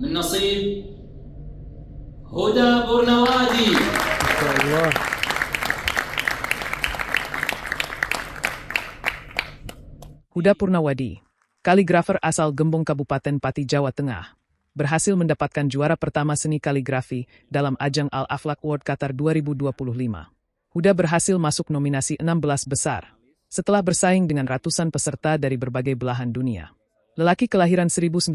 من نصيب هدى بورنوادي. Allah. Huda Purnawadi, kaligrafer asal Gembong Kabupaten Pati, Jawa Tengah, berhasil mendapatkan juara pertama seni kaligrafi dalam ajang Al-Aflaq World Qatar 2025. Huda berhasil masuk nominasi 16 besar, setelah bersaing dengan ratusan peserta dari berbagai belahan dunia. Lelaki kelahiran 1991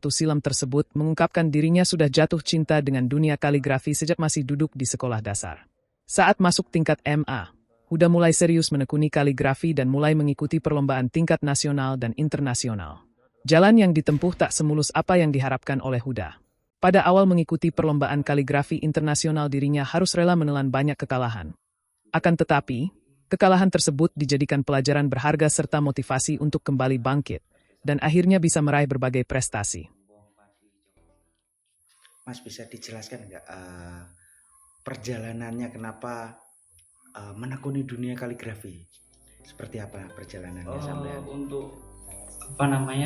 silam tersebut mengungkapkan dirinya sudah jatuh cinta dengan dunia kaligrafi sejak masih duduk di sekolah dasar. Saat masuk tingkat MA, Huda mulai serius menekuni kaligrafi dan mulai mengikuti perlombaan tingkat nasional dan internasional. Jalan yang ditempuh tak semulus apa yang diharapkan oleh Huda. Pada awal mengikuti perlombaan kaligrafi internasional dirinya harus rela menelan banyak kekalahan. Akan tetapi, kekalahan tersebut dijadikan pelajaran berharga serta motivasi untuk kembali bangkit, dan akhirnya bisa meraih berbagai prestasi. Mas, bisa dijelaskan nggak perjalanannya kenapa menekuni dunia kaligrafi? Seperti apa perjalanannya sampai Untuk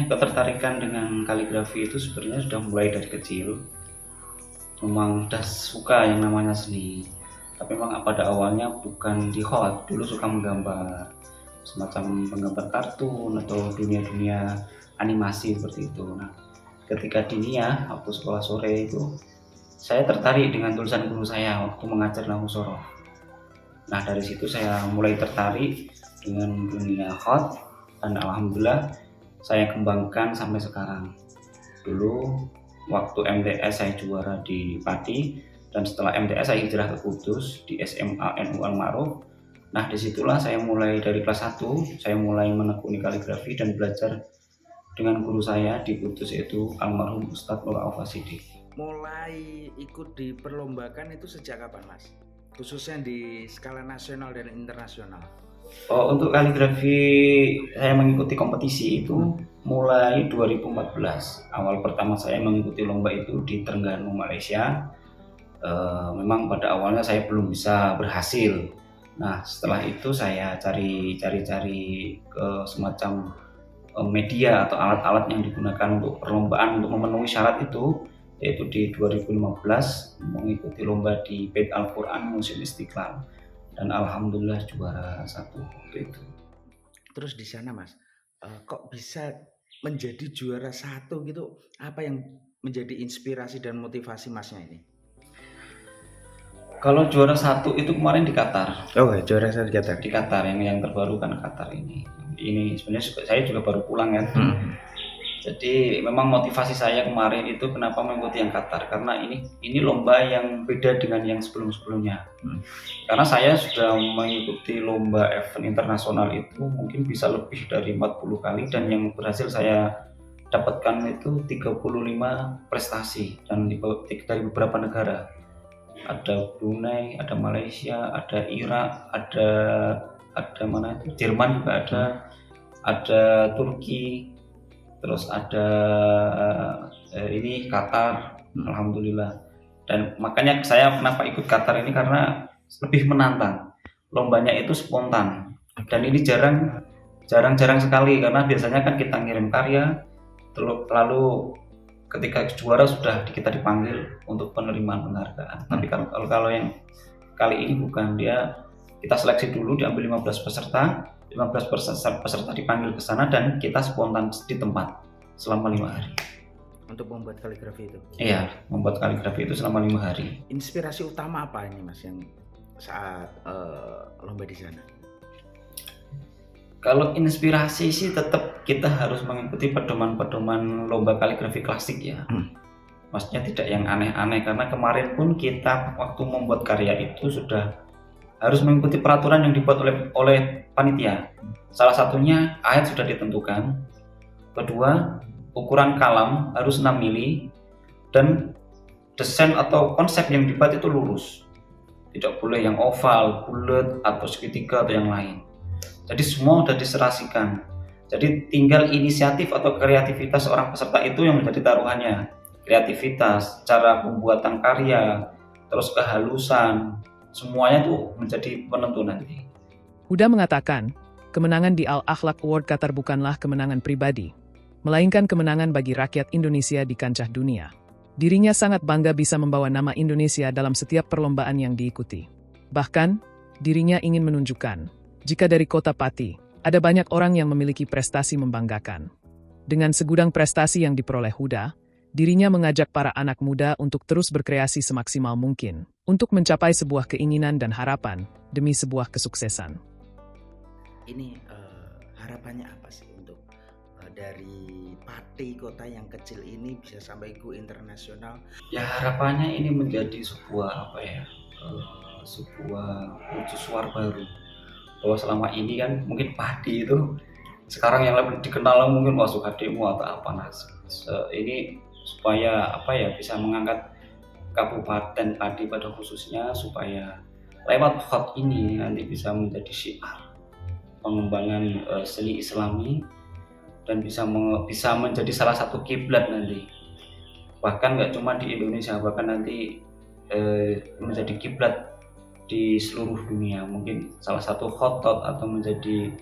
ketertarikan dengan kaligrafi itu sebenarnya sudah mulai dari kecil. Memang sudah suka yang namanya seni. Tapi memang pada awalnya bukan di hot, dulu suka menggambar semacam penggambar kartun atau dunia-dunia animasi seperti itu. Nah, ketika dinia waktu sekolah sore itu saya tertarik dengan tulisan guru saya waktu mengajar nahwu sorof. Nah, dari situ saya mulai tertarik dengan dunia hot dan alhamdulillah saya kembangkan sampai sekarang. Dulu waktu MTS saya juara di Pati, dan setelah MTS saya hijrah ke Kudus di SMA NU Al-Ma'ruf. Nah, disitulah saya mulai dari kelas 1, saya mulai menekuni kaligrafi dan belajar dengan guru saya di Kudus, yaitu almarhum Ustadz Nur Al-Fasidi. mulai ikut diperlombakan itu sejak kapan, Mas? Khususnya di skala nasional dan internasional. Untuk kaligrafi saya mengikuti kompetisi itu mulai 2014. Awal pertama saya mengikuti lomba itu di Terengganu, Malaysia. Memang pada awalnya saya belum bisa berhasil. Nah, setelah itu saya cari ke semacam media atau alat-alat yang digunakan untuk perlombaan untuk memenuhi syarat itu, yaitu di 2015 mengikuti lomba di Bait Al-Quran Museum Istiqlal, dan alhamdulillah juara 1 waktu itu. Terus di sana, Mas, kok bisa menjadi juara 1 gitu? Apa yang menjadi inspirasi dan motivasi Masnya ini? Kalau juara 1 itu kemarin di Qatar. Oh, juara 1 di Qatar. Di Qatar yang terbaru kan Qatar ini. Ini sebenarnya saya juga baru pulang kan. Jadi memang motivasi saya kemarin itu kenapa mengikuti yang Qatar, karena ini lomba yang beda dengan yang sebelum-sebelumnya. Karena saya sudah mengikuti lomba event internasional itu mungkin bisa lebih dari 40 kali, dan yang berhasil saya dapatkan itu 35 prestasi, dan dari beberapa negara. Ada Brunei, ada Malaysia, ada Irak, ada mana itu, Jerman juga ada Turki. Terus ada ini Qatar, alhamdulillah. Dan makanya saya kenapa ikut Qatar ini karena lebih menantang. Lombanya itu spontan. Dan ini jarang sekali, karena biasanya kan kita ngirim karya, lalu ketika juara sudah kita dipanggil untuk penerimaan penghargaan. Tapi kalau yang kali ini bukan, kita seleksi dulu, diambil 15 peserta. 15 peserta dipanggil ke sana dan kita spontan di tempat selama 5 hari. Untuk membuat kaligrafi itu? Iya, membuat kaligrafi itu selama 5 hari. Inspirasi utama apa ini, Mas, yang saat lomba di sana? Kalau inspirasi sih tetap kita harus mengikuti pedoman-pedoman lomba kaligrafi klasik ya. Maksudnya tidak yang aneh-aneh, karena kemarin pun kita waktu membuat karya itu sudah harus mengikuti peraturan yang dibuat oleh panitia. Salah satunya ayat sudah ditentukan. Kedua, ukuran kalam harus 6 mili, dan desain atau konsep yang dibuat itu lurus. Tidak boleh yang oval, bulat, atau segitiga atau yang lain. Jadi semua sudah diserasikan. Jadi tinggal inisiatif atau kreativitas seorang peserta itu yang menjadi taruhannya. Kreativitas, cara pembuatan karya, terus kehalusan, semuanya tuh menjadi penentu nanti. Huda mengatakan, kemenangan di Al-Aflaq World Qatar bukanlah kemenangan pribadi. melainkan kemenangan bagi rakyat Indonesia di kancah dunia. Dirinya sangat bangga bisa membawa nama Indonesia dalam setiap perlombaan yang diikuti. Bahkan, dirinya ingin menunjukkan, jika dari kota Pati, ada banyak orang yang memiliki prestasi membanggakan. Dengan segudang prestasi yang diperoleh Huda, dirinya mengajak para anak muda untuk terus berkreasi semaksimal mungkin, untuk mencapai sebuah keinginan dan harapan demi sebuah kesuksesan. Ini harapannya apa sih untuk dari Pati, kota yang kecil ini bisa sampai go internasional? Ya harapannya ini menjadi sebuah sebuah mercusuar baru, bahwa selama ini kan mungkin Pati itu sekarang yang lebih dikenal mungkin Sukademo atau apa. Nah, ini supaya bisa mengangkat Kabupaten Pati pada khususnya, supaya lewat hot ini nanti bisa menjadi syiar pengembangan seni Islami dan bisa menjadi salah satu kiblat nanti, bahkan nggak cuma di Indonesia, bahkan nanti menjadi kiblat di seluruh dunia. Mungkin salah satu hotdot atau menjadi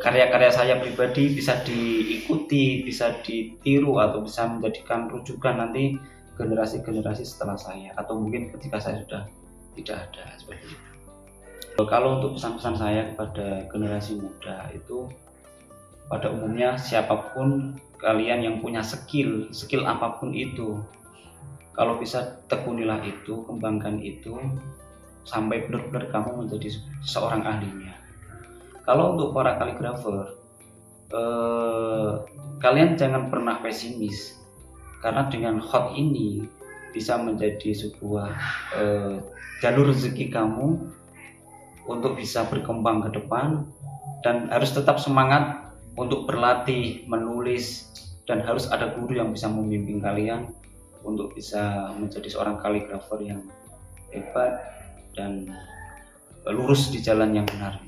karya-karya saya pribadi bisa diikuti, bisa ditiru, atau bisa menjadikan rujukan nanti generasi-generasi setelah saya, atau mungkin ketika saya sudah tidak ada, seperti itu. Kalau untuk pesan-pesan saya kepada generasi muda itu, pada umumnya siapapun kalian yang punya skill apapun itu, kalau bisa tekunilah itu, kembangkan itu sampai benar-benar kamu menjadi seorang ahlinya. Kalau untuk para kaligrafer, kalian jangan pernah pesimis, karena dengan hot ini bisa menjadi sebuah jalur rezeki kamu untuk bisa berkembang ke depan, dan harus tetap semangat untuk berlatih, menulis, dan harus ada guru yang bisa membimbing kalian untuk bisa menjadi seorang kaligrafer yang hebat dan lurus di jalan yang benar.